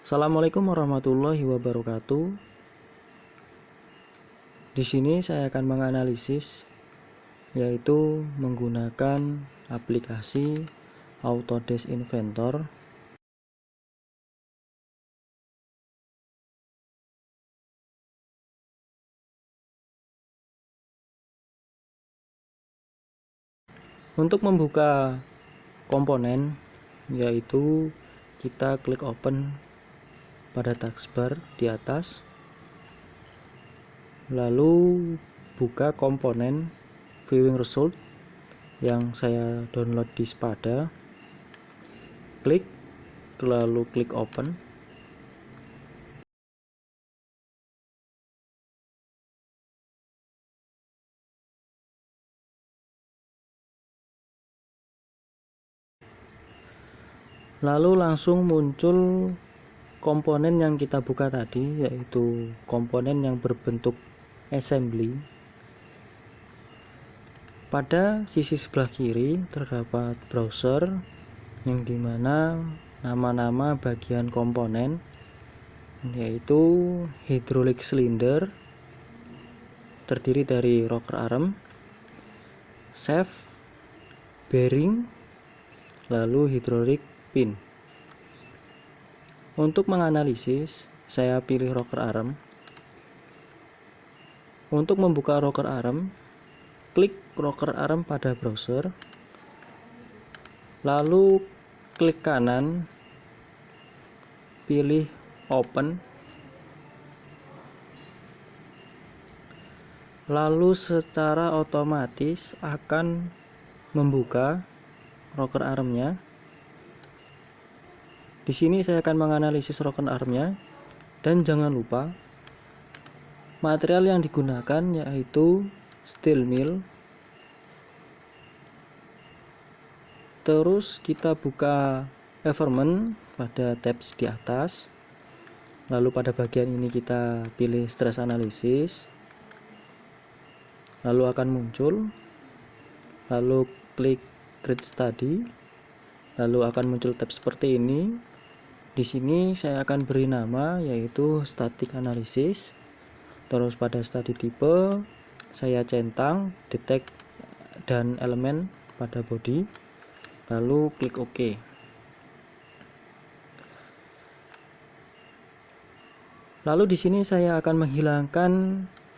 Assalamualaikum warahmatullahi wabarakatuh. Di sini saya akan menganalisis, yaitu menggunakan aplikasi Autodesk Inventor. Untuk membuka komponen, yaitu kita klik open pada taskbar di atas, lalu buka komponen viewing result yang saya download di Spada, lalu klik open. Lalu langsung muncul komponen yang kita buka tadi, yaitu komponen yang berbentuk assembly. Pada sisi sebelah kiri terdapat browser yang dimana nama-nama bagian komponen yaitu hydraulic cylinder terdiri dari rocker arm, shaft, bearing, lalu hydraulic pin. Untuk menganalisis, saya pilih rocker arm. Untuk membuka rocker arm, klik rocker arm pada browser, lalu klik kanan, pilih open, lalu secara otomatis akan membuka rocker armnya. Di sini saya akan menganalisis rocker armnya, dan jangan lupa material yang digunakan yaitu steel mill. Terus kita buka environment pada tabs di atas, lalu pada bagian ini kita pilih stress analysis, lalu akan muncul, lalu klik create study, lalu akan muncul tab seperti ini. Di sini saya akan beri nama yaitu static analysis. Terus pada study type saya centang detect dan elemen pada body, lalu klik OK. Lalu di sini saya akan menghilangkan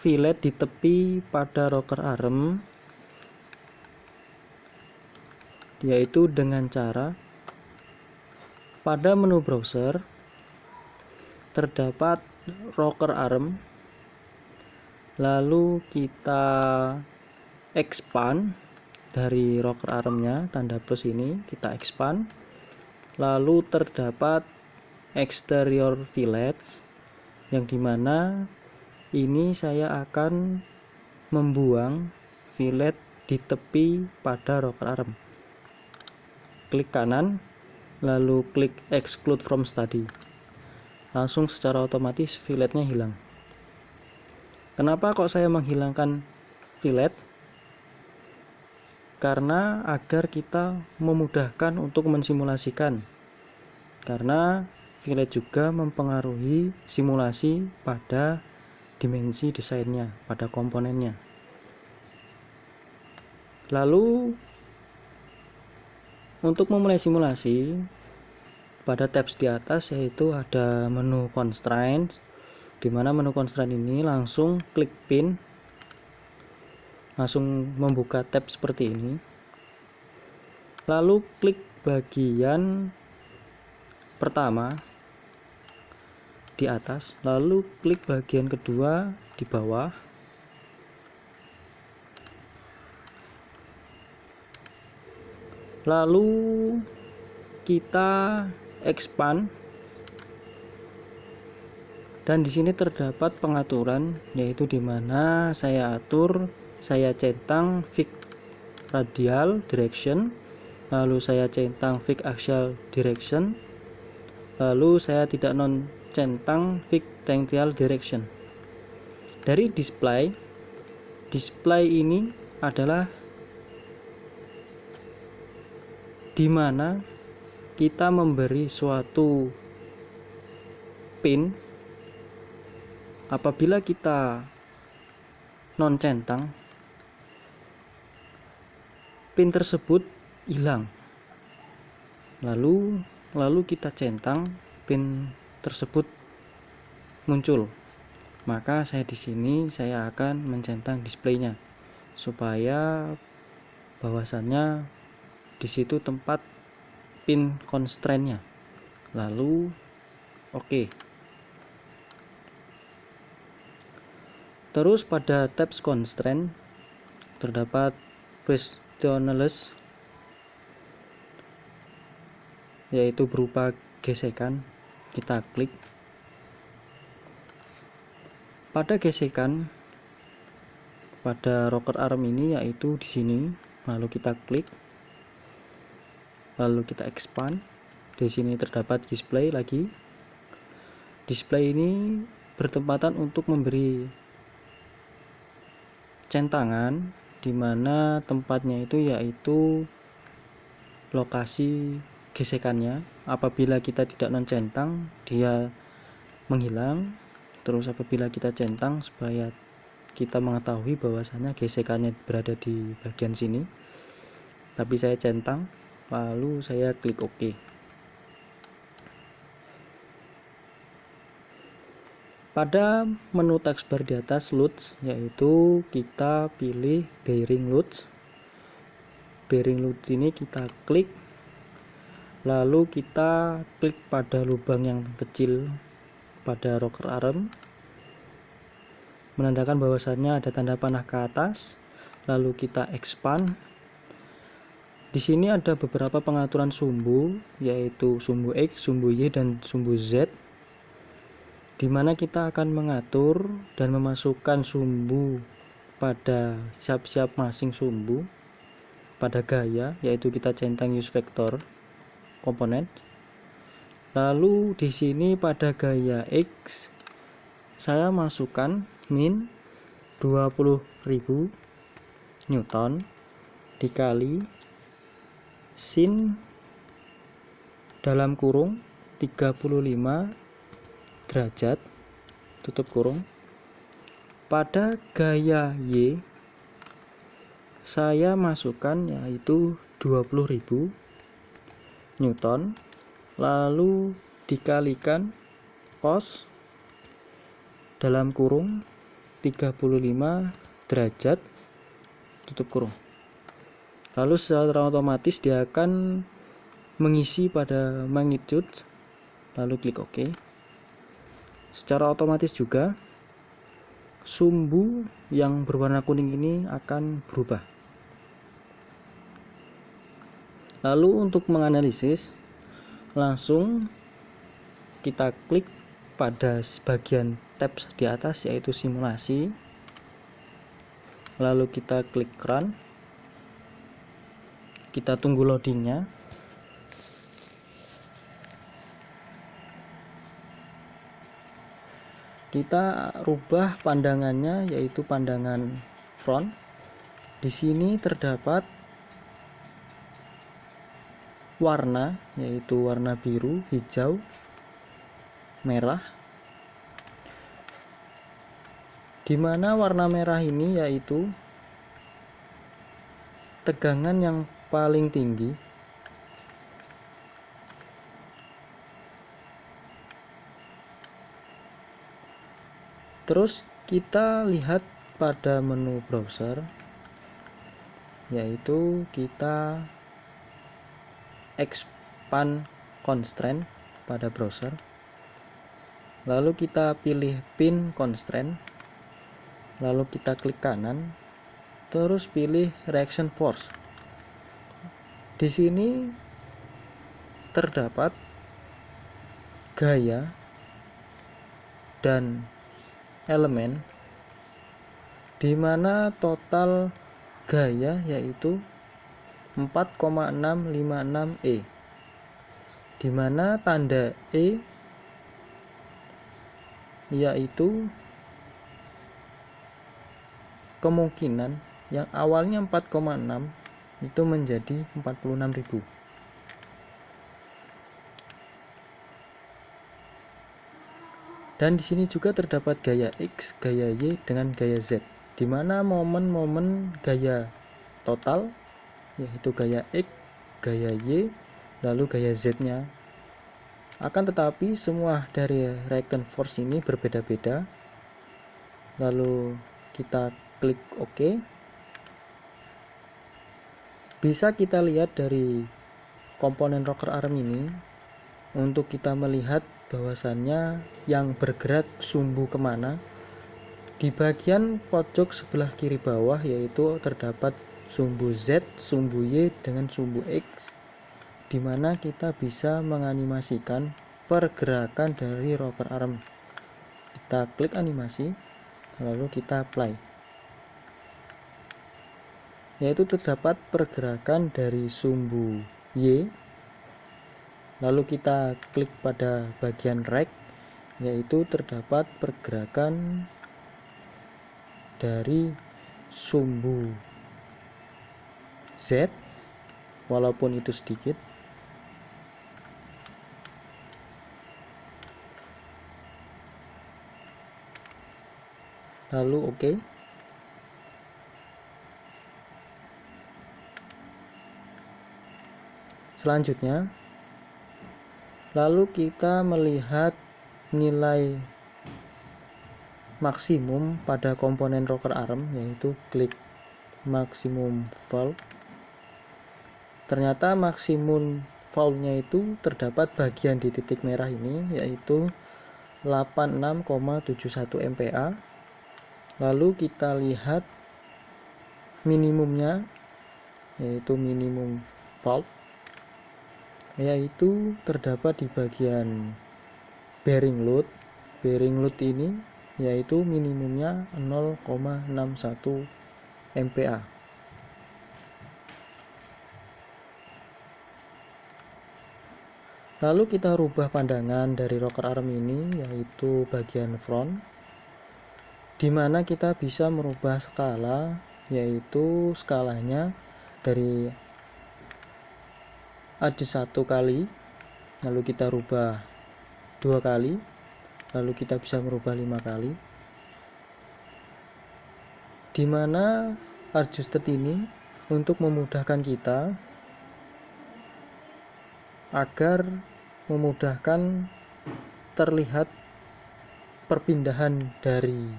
fillet di tepi pada rocker arm, yaitu dengan cara pada menu browser terdapat rocker arm, lalu kita expand dari rocker armnya, tanda plus ini kita expand, lalu terdapat exterior fillets yang dimana ini saya akan membuang fillet di tepi pada rocker arm. Klik kanan, lalu klik exclude from study. Langsung secara otomatis filletnya hilang. Kenapa kok saya menghilangkan fillet? Karena agar kita memudahkan untuk mensimulasikan. Karena fillet juga mempengaruhi simulasi pada dimensi desainnya, pada komponennya. Lalu untuk memulai simulasi, pada tabs di atas yaitu ada menu constraints, di mana menu constraint ini langsung klik pin, langsung membuka tab seperti ini. Lalu klik bagian pertama di atas, lalu klik bagian kedua di bawah, lalu kita expand, dan di sini terdapat pengaturan yaitu di mana saya centang fix radial direction, lalu saya centang fix axial direction, lalu saya tidak centang fix tangential direction. Dari display ini adalah di mana kita memberi suatu pin, apabila kita non centang, pin tersebut hilang. Lalu kita centang, pin tersebut muncul. Maka di sini saya akan mencentang displaynya supaya bahwasannya di situ tempat pin constraint-nya. Lalu oke. Terus pada tabs constraint terdapat positionless, yaitu berupa gesekan. Kita klik. Pada gesekan pada rocker arm ini, yaitu di sini, lalu kita klik, lalu kita expand. Di sini terdapat display lagi. Display ini bertempatan untuk memberi centangan, di mana tempatnya itu yaitu lokasi gesekannya. Apabila kita tidak non centang, dia menghilang. Terus apabila kita centang, supaya kita mengetahui bahwasanya gesekannya berada di bagian sini, tapi saya centang, lalu saya klik OK. Pada menu taskbar di atas LUTs, yaitu kita pilih bearing LUTs. Bearing LUTs ini kita klik, lalu kita klik pada lubang yang kecil pada rocker arm, menandakan bahwasannya ada tanda panah ke atas. Lalu kita expand. Di sini ada beberapa pengaturan sumbu, yaitu sumbu X, sumbu Y, dan sumbu Z, di mana kita akan mengatur dan memasukkan sumbu pada siap-siap masing sumbu pada gaya, yaitu kita centang use vector komponen. Lalu di sini pada gaya X saya masukkan min 20.000 Newton dikali sin dalam kurung 35 derajat tutup kurung. Pada gaya Y saya masukkan yaitu 20.000 Newton, lalu dikalikan cos dalam kurung 35 derajat tutup kurung. Lalu secara otomatis dia akan mengisi pada magnitude, lalu klik OK. Secara otomatis juga sumbu yang berwarna kuning ini akan berubah. Lalu untuk menganalisis, langsung kita klik pada bagian tabs di atas, yaitu simulasi. Lalu kita klik run. Kita tunggu loadingnya. Kita rubah pandangannya, yaitu pandangan front. Di sini terdapat warna, yaitu warna biru, hijau, merah. Di mana warna merah ini yaitu tegangan yang paling tinggi. Terus kita lihat pada menu browser, yaitu kita expand constraint pada browser, lalu kita pilih pin constraint, lalu kita klik kanan, terus pilih reaction force. Di sini terdapat gaya dan elemen, di mana total gaya yaitu 4,656 E, di mana tanda E yaitu kemungkinan yang awalnya 4,6 itu menjadi 46.000. Dan di sini juga terdapat gaya X, gaya Y, dengan gaya Z, di mana momen-momen gaya total yaitu gaya X, gaya Y, lalu gaya Z-nya. Akan tetapi semua dari reaction force ini berbeda-beda. Lalu kita klik OK. Bisa kita lihat dari komponen rocker arm ini untuk kita melihat bahwasannya yang bergerak sumbu kemana. Di bagian pojok sebelah kiri bawah yaitu terdapat sumbu Z, sumbu Y, dengan sumbu X, di mana kita bisa menganimasikan pergerakan dari rocker arm. Kita klik animasi, lalu kita apply. Yaitu terdapat pergerakan dari sumbu Y. Lalu kita klik pada bagian right, yaitu terdapat pergerakan dari sumbu Z, walaupun itu sedikit. Lalu OK. Selanjutnya, lalu kita melihat nilai maksimum pada komponen rocker arm, yaitu klik maksimum valve. Ternyata maksimum valve-nya itu terdapat bagian di titik merah ini, yaitu 86,71 MPa. Lalu kita lihat minimumnya, yaitu minimum valve, yaitu terdapat di bagian bearing load. Bearing load ini yaitu minimumnya 0,61 MPa. Lalu kita rubah pandangan dari rocker arm ini, yaitu bagian front, di mana kita bisa merubah skala, yaitu skalanya dari ada 1 kali, lalu kita rubah 2 kali, lalu kita bisa merubah 5 kali, di mana adjusted ini untuk memudahkan kita agar memudahkan terlihat perpindahan dari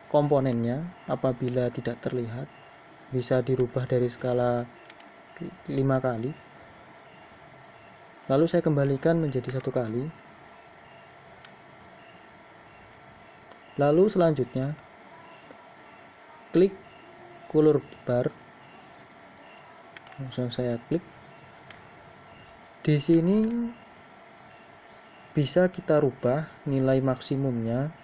komponennya. Apabila tidak terlihat, bisa dirubah dari skala 5 kali, lalu saya kembalikan menjadi 1 kali. Lalu selanjutnya klik color bar, langsung saya klik. Di sini bisa kita rubah nilai maksimumnya.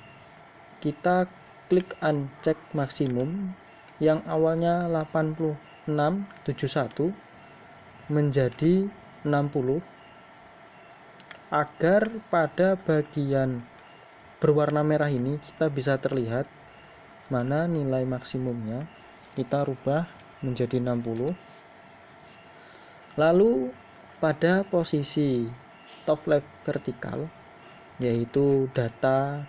Kita klik uncheck maksimum yang awalnya 86,71 menjadi 60, agar pada bagian berwarna merah ini kita bisa terlihat mana nilai maksimumnya. Kita rubah menjadi 60. Lalu pada posisi top left vertikal, yaitu data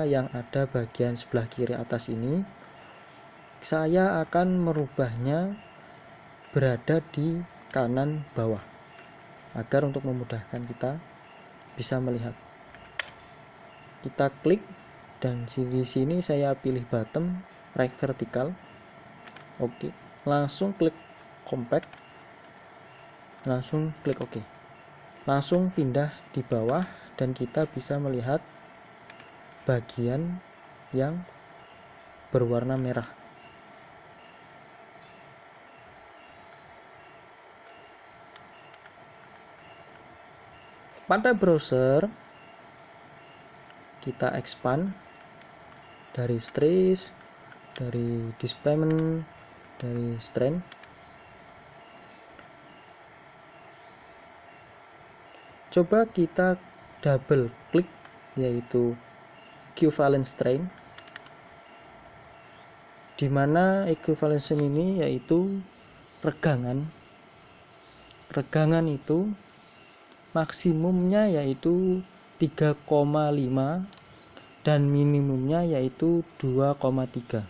yang ada bagian sebelah kiri atas ini, saya akan merubahnya berada di kanan bawah, agar untuk memudahkan kita bisa melihat. Kita klik, dan di sini saya pilih bottom right vertikal. Oke, langsung klik compact, langsung klik OK. Langsung pindah di bawah, dan kita bisa melihat bagian yang berwarna merah. Pada browser kita expand dari stress, dari displacement, dari strain. Coba kita double klik, yaitu equivalent strain, di mana equivalence ini yaitu regangan. Regangan itu maksimumnya yaitu 3,5 dan minimumnya yaitu 2,3.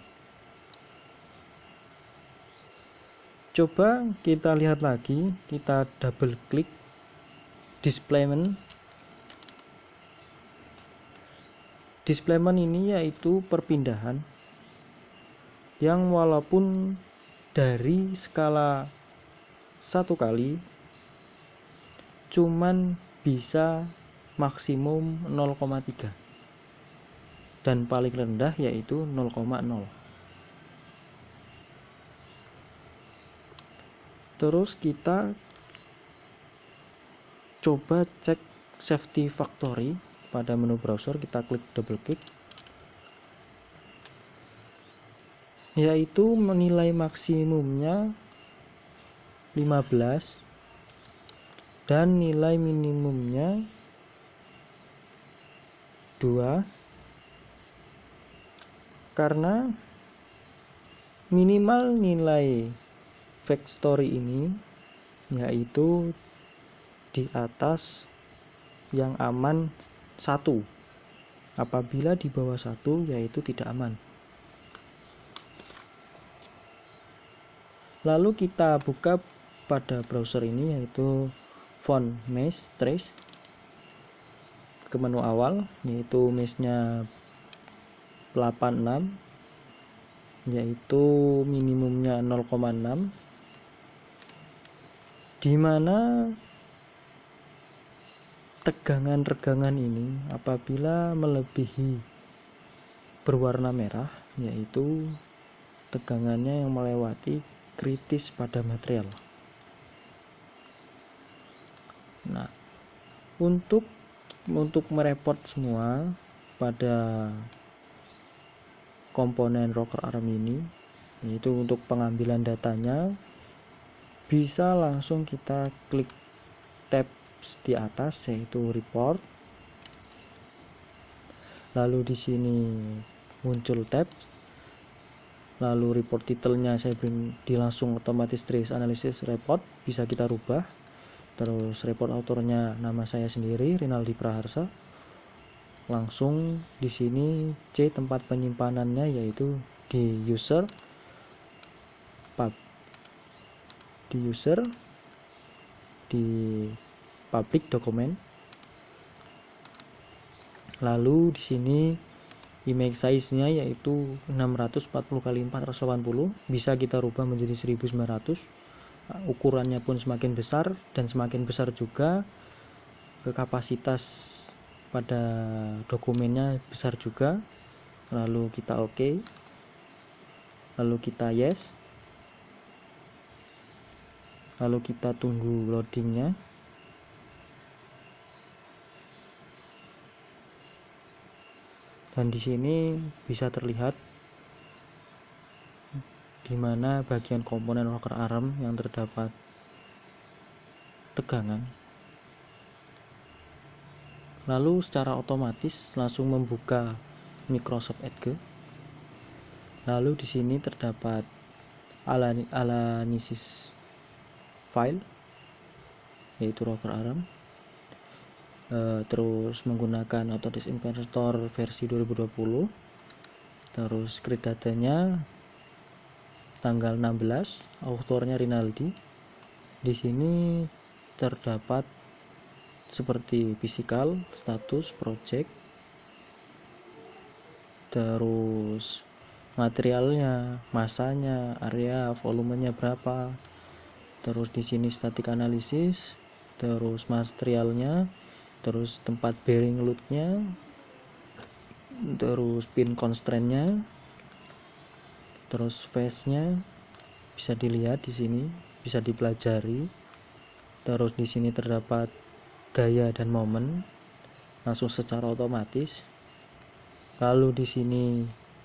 Coba kita lihat lagi, kita double klik displacement. Displacement ini yaitu perpindahan yang walaupun dari skala 1 kali cuman bisa maksimum 0,3 dan paling rendah yaitu 0,0. Terus kita coba cek safety factory pada menu browser, kita klik double klik, yaitu menilai maksimumnya 15 dan nilai minimumnya 2, karena minimal nilai factory ini yaitu di atas yang aman 1. Apabila di bawah 1 yaitu tidak aman. Lalu kita buka pada browser ini yaitu font mesh trace, ke menu awal yaitu meshnya 86 yaitu minimumnya 0,6, dimana tegangan-regangan ini apabila melebihi berwarna merah yaitu tegangannya yang melewati kritis pada material. Nah, untuk mereport semua pada komponen rocker arm ini, yaitu untuk pengambilan datanya, bisa langsung kita klik tab di atas yaitu report. Lalu di sini muncul tab. Lalu report titelnya saya beri di langsung otomatis trace analysis report, bisa kita rubah. Terus report autornya nama saya sendiri, Rinaldi Praharsa. Langsung di sini C tempat penyimpanannya yaitu di user, di public document. Lalu di sini image size-nya yaitu 640 x 480, bisa kita rubah menjadi 1900. Ukurannya pun semakin besar dan semakin besar juga ke kapasitas pada dokumennya besar juga. Lalu kita OK, lalu kita yes, lalu kita tunggu loadingnya. Dan di sini bisa terlihat di mana bagian komponen rocker arm yang terdapat tegangan. Lalu secara otomatis langsung membuka Microsoft Edge. Lalu di sini terdapat analysis file yaitu rocker arm. Terus menggunakan Autodesk Inventor versi 2020. Terus grid datanya tanggal 16, autornya Rinaldi. Di sini terdapat seperti physical, status, project, terus materialnya, masanya, area, volumenya berapa. Terus di sini static analysis, terus materialnya, terus tempat bearing load-nya, terus pin constraint-nya, terus phase-nya bisa dilihat di sini, bisa dipelajari. Terus di sini terdapat gaya dan momen langsung secara otomatis. Lalu di sini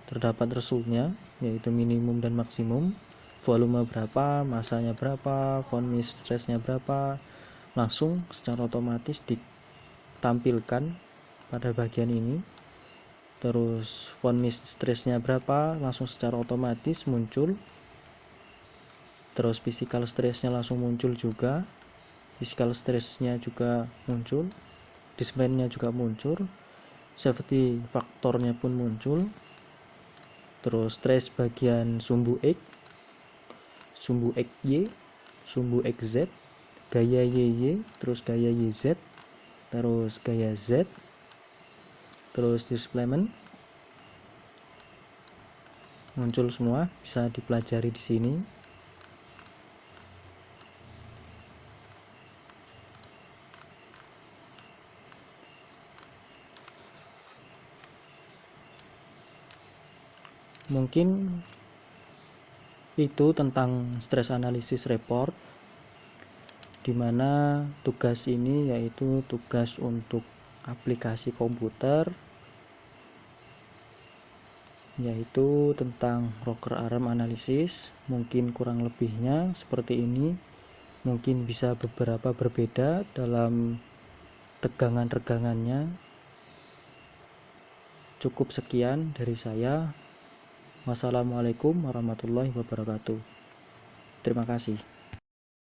terdapat resultnya yaitu minimum dan maksimum, volume berapa, masanya berapa, von Mises stress-nya berapa, langsung secara otomatis ditampilkan pada bagian ini. Terus von Mises stress-nya berapa, langsung secara otomatis muncul. Terus physical stress-nya langsung muncul juga, physical stress-nya juga muncul. displaynya juga muncul, safety faktornya pun muncul, terus trace bagian sumbu X, sumbu XY, sumbu XZ, gaya YY, terus gaya YZ, terus gaya Z, terus displacement muncul semua, bisa dipelajari di sini. Mungkin itu tentang stress analysis report, dimana tugas ini yaitu tugas untuk aplikasi komputer, yaitu tentang rocker arm analysis. Mungkin kurang lebihnya seperti ini, mungkin bisa beberapa berbeda dalam tegangan-regangannya. Cukup sekian dari saya. Wassalamualaikum warahmatullahi wabarakatuh. Terima kasih.